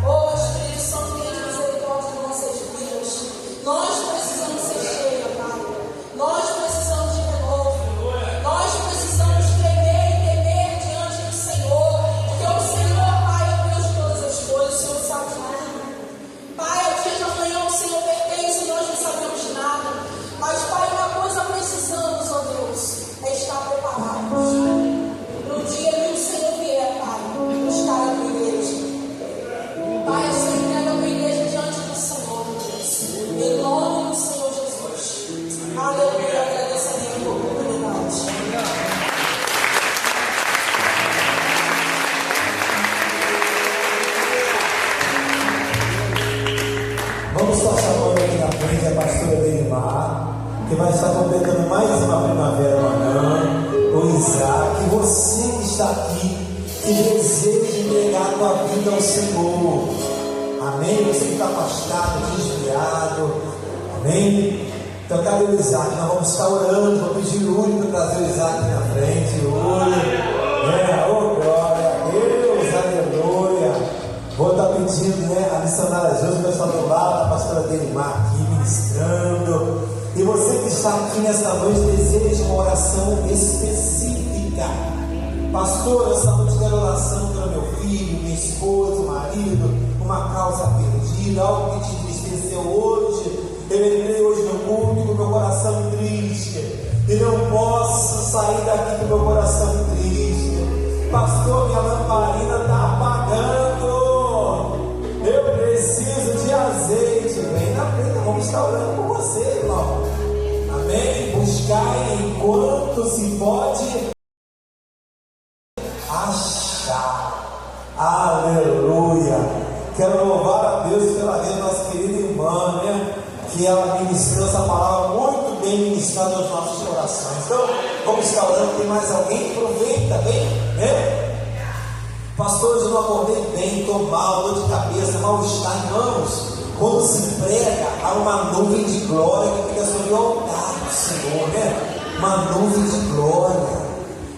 Oh, Espírito Santo, tenha misericórdia de nossas vidas. Nós precisamos ser cheios, Pai. Nós precisamos de renovo. Nós precisamos tremer e temer diante do Senhor. Porque o Senhor, Pai, é o Deus de todas as coisas. O Senhor sabe de tudo. Pai, ao dia de amanhã o Senhor pertence e nós não sabemos de nada. Mas, Pai, uma coisa precisamos, ó Deus, é estar preparados. No dia que o Senhor vier, Pai, buscar a tua igreja. Pai, eu sei entrega a tua igreja diante do Senhor, Deus. Em nome do Senhor Jesus. Aleluia, agradecemos por oportunidade. Vamos estar chamando aqui na frente a pastora Delimar, que vai estar completando mais uma primavera amanhã. O Isaac, você que está aqui, que deseja entregar a tua vida ao Senhor. Amém? Você que está afastado, desviado. Amém? Então, cadê o Isaac? Nós vamos estar orando. Vou pedir o Uri para trazer o Isaac na frente. Uri. Oh, glória a Deus. Aleluia. Vou estar pedindo, a missionária Júlia, o pessoal do lado, a pastora Delimar aqui ministrando. E você que está aqui nesta noite deseja uma oração específica. Pastor, essa noite quero oração pelo meu filho, minha esposa, marido, uma causa perdida, algo que te entristeceu hoje. Eu entrei hoje no culto com meu coração triste e não posso sair daqui com meu coração triste. Pastor, minha lamparina está apagando. Eu preciso de azeite. Vem na frente, vamos estar orando por você, irmão. Amém? Buscai enquanto se pode achar. Aleluia. Quero louvar a Deus pela vida da nossa querida irmã, que ela ministrou essa palavra muito bem ministrada aos nossos corações. Então, vamos estar orando. Tem mais alguém? Aproveita, bem, né? Pastores, eu não acordei bem, estou mal, dor de cabeça, mal-estar, irmãos. Quando se prega, há uma nuvem de glória que fica sobre o altar do Senhor, né? Uma nuvem de glória.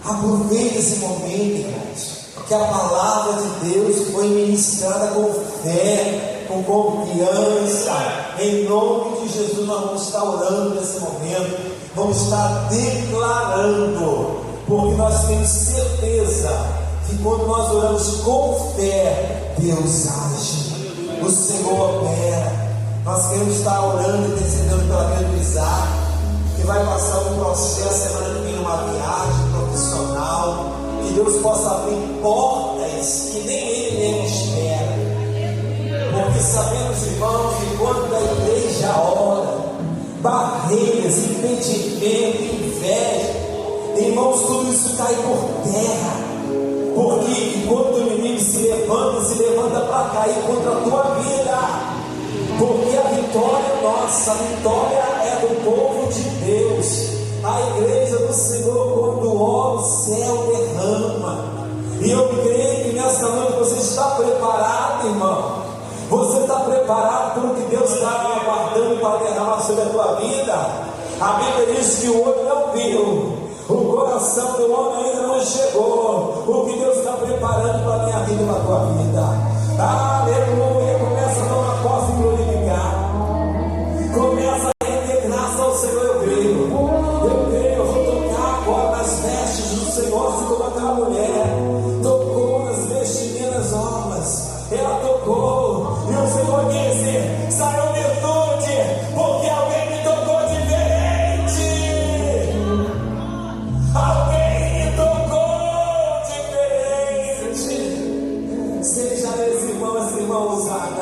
Aproveite esse momento, irmãos, porque a palavra de Deus foi ministrada com fé, com confiança. Em nome de Jesus, nós vamos estar orando nesse momento, vamos estar declarando, porque nós temos certeza que quando nós oramos com fé, Deus age, o Senhor opera. Nós queremos estar orando e intercedendo pela vida do Isaac, que vai passar um processo semana que vem, uma viagem profissional, que Deus possa abrir portas que nem ele mesmo espera, porque sabemos, irmãos, que quando a igreja ora, barreiras, impedimento, inveja, irmãos, tudo isso cai por terra. Porque enquanto o inimigo se levanta para cair contra a tua vida. Porque a vitória é nossa, a vitória é do povo de Deus. A igreja do Senhor, quando ora, o céu derrama. E eu creio que nessa noite você está preparado, irmão. Você está preparado para o que Deus está aguardando para derramar sobre a tua vida. A Bíblia diz que o olho não viu, o coração do homem ainda não chegou o que Deus está preparando para a minha vida e para a tua vida. Aleluia. Começa a tomar posse e glorificar. Começa a render graça ao Senhor. Eu creio, eu vou tocar agora nas vestes do Senhor, assim como aquela mulher tocou nas vestimentas novas. Ela tocou e o Senhor disse: saiu virtude, porque alguém me tocou diferente. Alguém me tocou diferente. Seja esse irmão, essa irmã usada.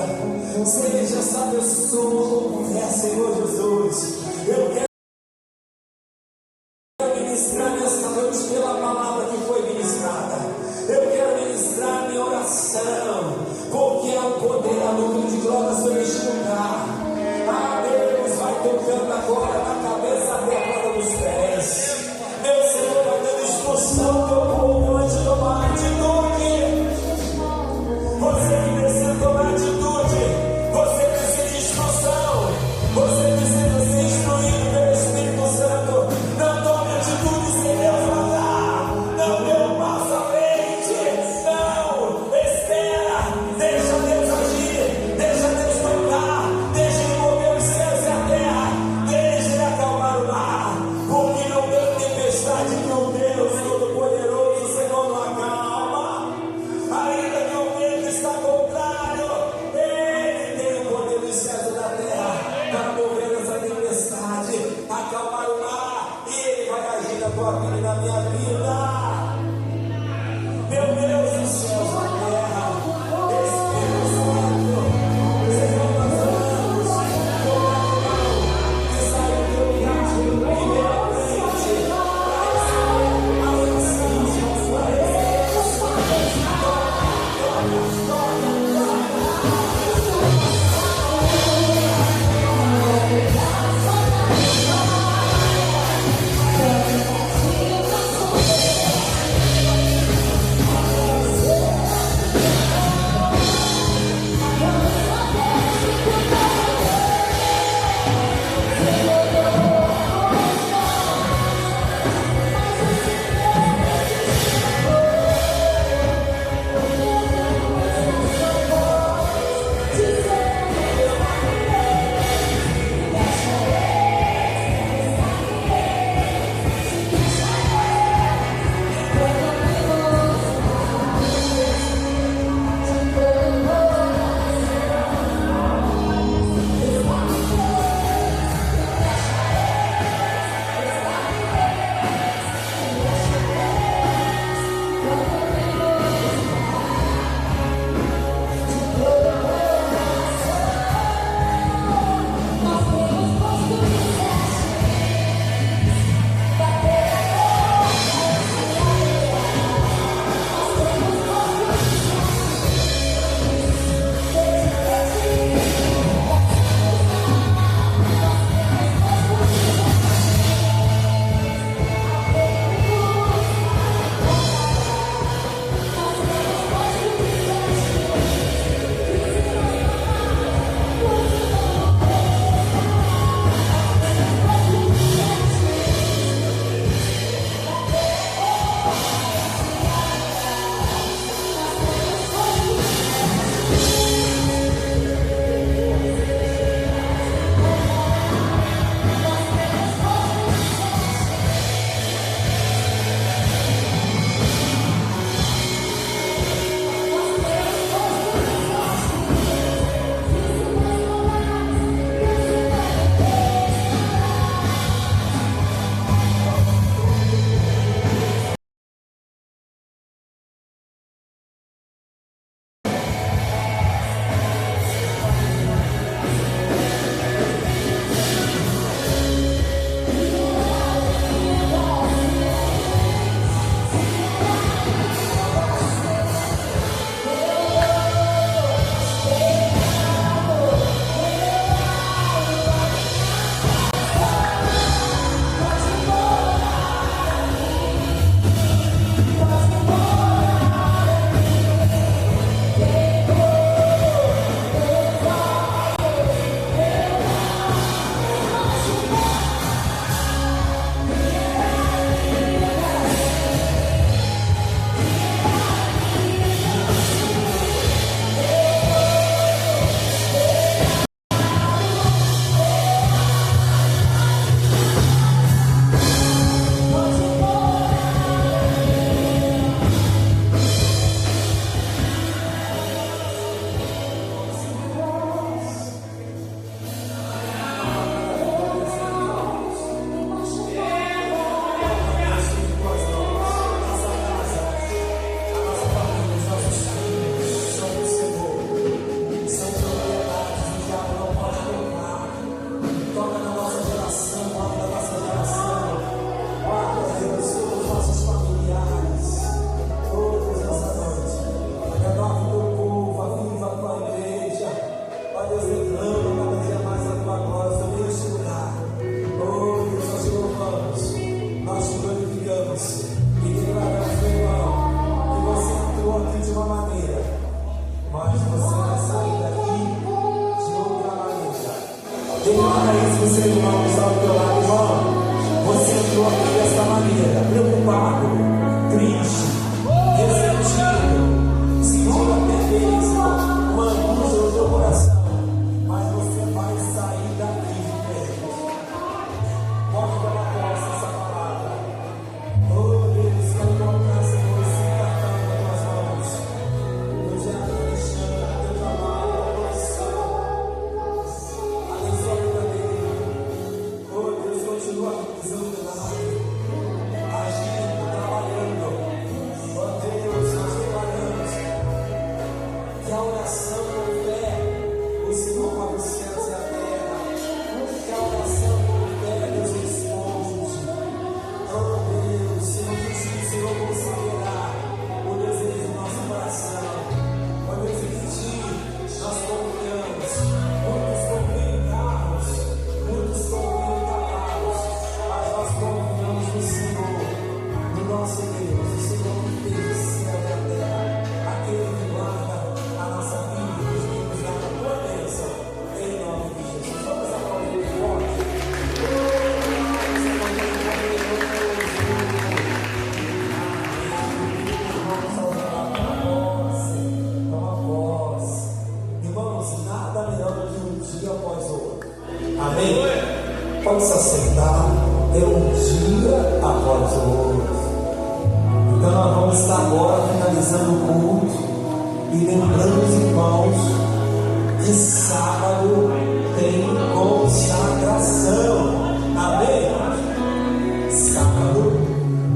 Declara isso no seu irmão que está ao teu lado, irmão. Você entrou aqui dessa maneira, preocupado, triste, ressentido, sentindo até mesmo uma angústia no teu coração. Mas você vai sair daqui diferente. Pode tomar posse dessa palavra. Oh Deus, quero colocar, Senhor, esse cartão nas tuas mãos. Eu já estou deixando teu trabalho, a oração. Abençoa a vida dele. Oh Deus, continua usando teu nome, agindo, trabalhando. Oh Deus, nós declaramos que a oração com fé, o Senhor move os céus e a terra. Que a oração com fé, Deus responde. Oh Deus, Senhor, que o Senhor considerar o desejo do nosso coração. Oh Deus, em ti nós confiamos. Muitos confiam em carros, muitos confiam em cavalos, mas nós confiamos no Senhor, no nosso Deus, o Senhor que fez o céu e a terra, aquele que guarda a nossa vida e nos dá a tua bênção, em nome de Jesus. Vamos aplaudir o forte. Toma posse. Irmãos, nada melhor do que um dia após o outro. Amém? Pode se assentar. É um dia após o outro. Então nós vamos estar agora finalizando o culto e lembrando os irmãos que sábado tem consagração. Amém? Sábado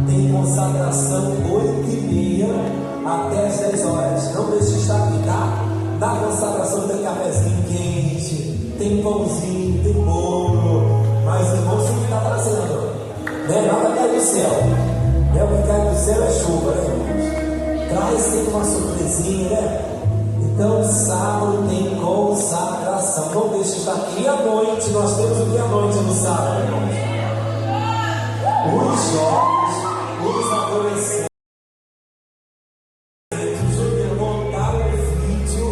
tem consagração 8h30 até as 10 horas. Não deixe de estar aqui, tá? Na consagração tem cafezinho quente, tem pãozinho, tem bolo. Mas irmãos tem que estar trazendo, né? Nada cai do céu, né? O que cai do céu é chuva, né, irmãos? Traz sempre uma surpresinha, né? Então sábado tem consagração. Não deixe de estar aqui. E à noite, nós temos o que à noite no sábado, irmãos? Os jovens, os adolescentes montaram um vídeo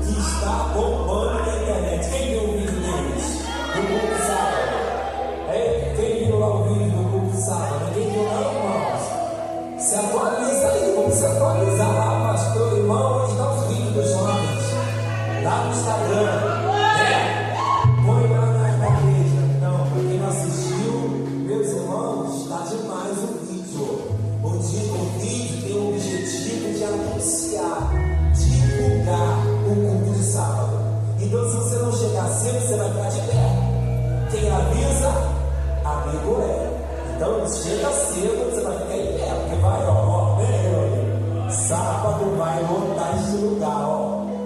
que está bombando na internet. Quem viu o vídeo deles? Do culto sábado? Quem viu lá o vídeo do culto sábado? Quem viu lá, irmãos? Se atualiza aí, vamos se atualizar lá, pastor, irmão, onde estão os vídeos dos jovens? Lá no Instagram. Põe lá na igreja. Não, para quem não assistiu, meus irmãos, está demais o vídeo. O vídeo tem o objetivo de anunciar, divulgar o culto de sábado. Então, se você não chegar cedo, você vai ficar de pé. Quem avisa, amigo é. Então, chega cedo, você vai ficar em pé, porque vai, né? Sábado vai lotar esse lugar,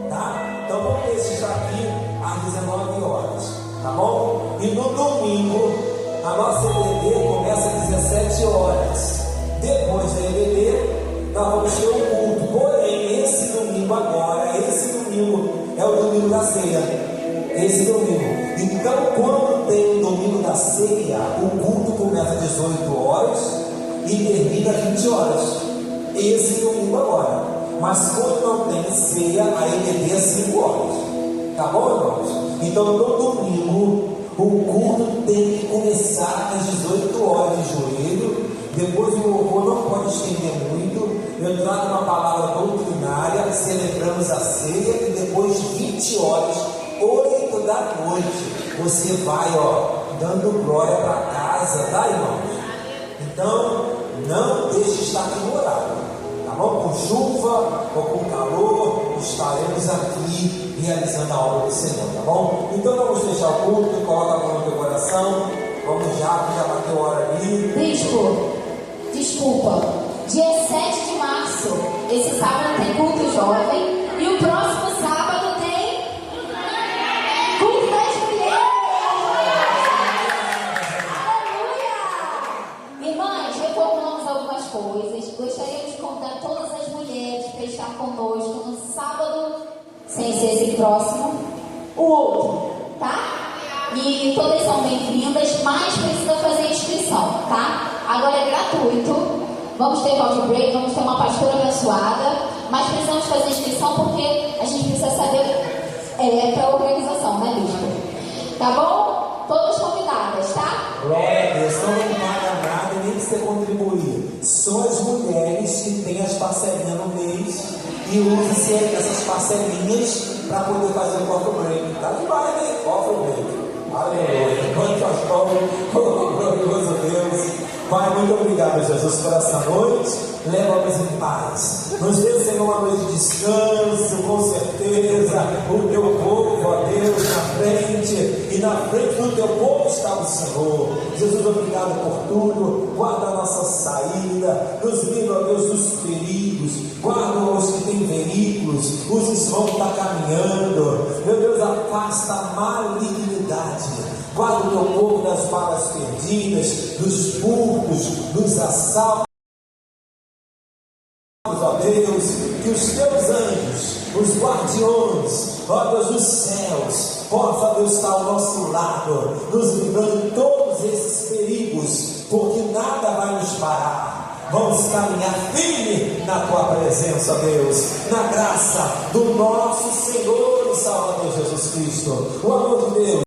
tá? Então, vamos deixar aqui às 19 horas, tá bom? E no domingo, a nossa EBD começa às 17 horas. Depois da EBD, nós vamos ter um culto. Porém, esse domingo agora, esse domingo é o domingo da ceia. Esse domingo. Então, quando tem o domingo da ceia, o culto começa às 18 horas e termina às 20 horas. Esse domingo agora. Mas quando não tem ceia, a EBD é 5 horas. Tá bom, irmãos? Então, no domingo, o culto tem que começar às 18 horas de joelho. Depois o louvor não pode estender muito. Eu trago uma palavra doutrinária, celebramos a ceia e depois de 20 horas, 8 da noite, você vai, dando glória para casa, tá, irmãos? Então, não deixe de estar aqui no horário, tá bom? Com chuva ou com calor, estaremos aqui realizando a obra do Senhor, tá bom? Então, vamos deixar o culto, coloca a mão no teu coração, vamos já, que já bateu a hora ali. Bispo, desculpa, dia 7 de março, esse sábado tem culto jovem e o próximo sábado tem culto das mulheres. Aleluia! Irmãs, reformulamos algumas coisas. Gostaríamos de convidar todas as mulheres para estar conosco no sábado, sem ser esse próximo, o outro, tá? E todas são bem-vindas, mas precisa fazer inscrição, tá? Agora é gratuito. Vamos ter coffee break, vamos ter uma pastora abençoada, mas precisamos fazer inscrição porque a gente precisa saber para a organização, né, bispo? Tá bom? são as mulheres que têm as parcelinhas no mês e usam-se essas parcelinhas para poder fazer o coffee break. Tá demais, né? Coffee break. Aleluia. Quanto aos povos, glorioso Deus. Pai, muito obrigado, Jesus, por essa noite. Leva-nos em paz. Nos dê, Senhor, uma noite de descanso, com certeza. O teu povo, ó Deus, na frente. E na frente do teu povo está o Senhor. Jesus, obrigado por tudo. Guarda a nossa saída. Nos livra, ó Deus, dos perigos. Guarda os que têm veículos. Os que vão estar caminhando. Meu Deus, afasta a malignidade. Guarda o teu povo das balas perdidas, dos furtos, dos assaltos, ó Deus, que os teus anjos, os guardiões, ó Deus dos céus, possa, Deus, estar ao nosso lado, nos livrando de todos esses perigos, porque nada vai nos parar. Vamos caminhar firme na tua presença, Deus, na graça do nosso Senhor e Salvador Jesus Cristo. O amor de Deus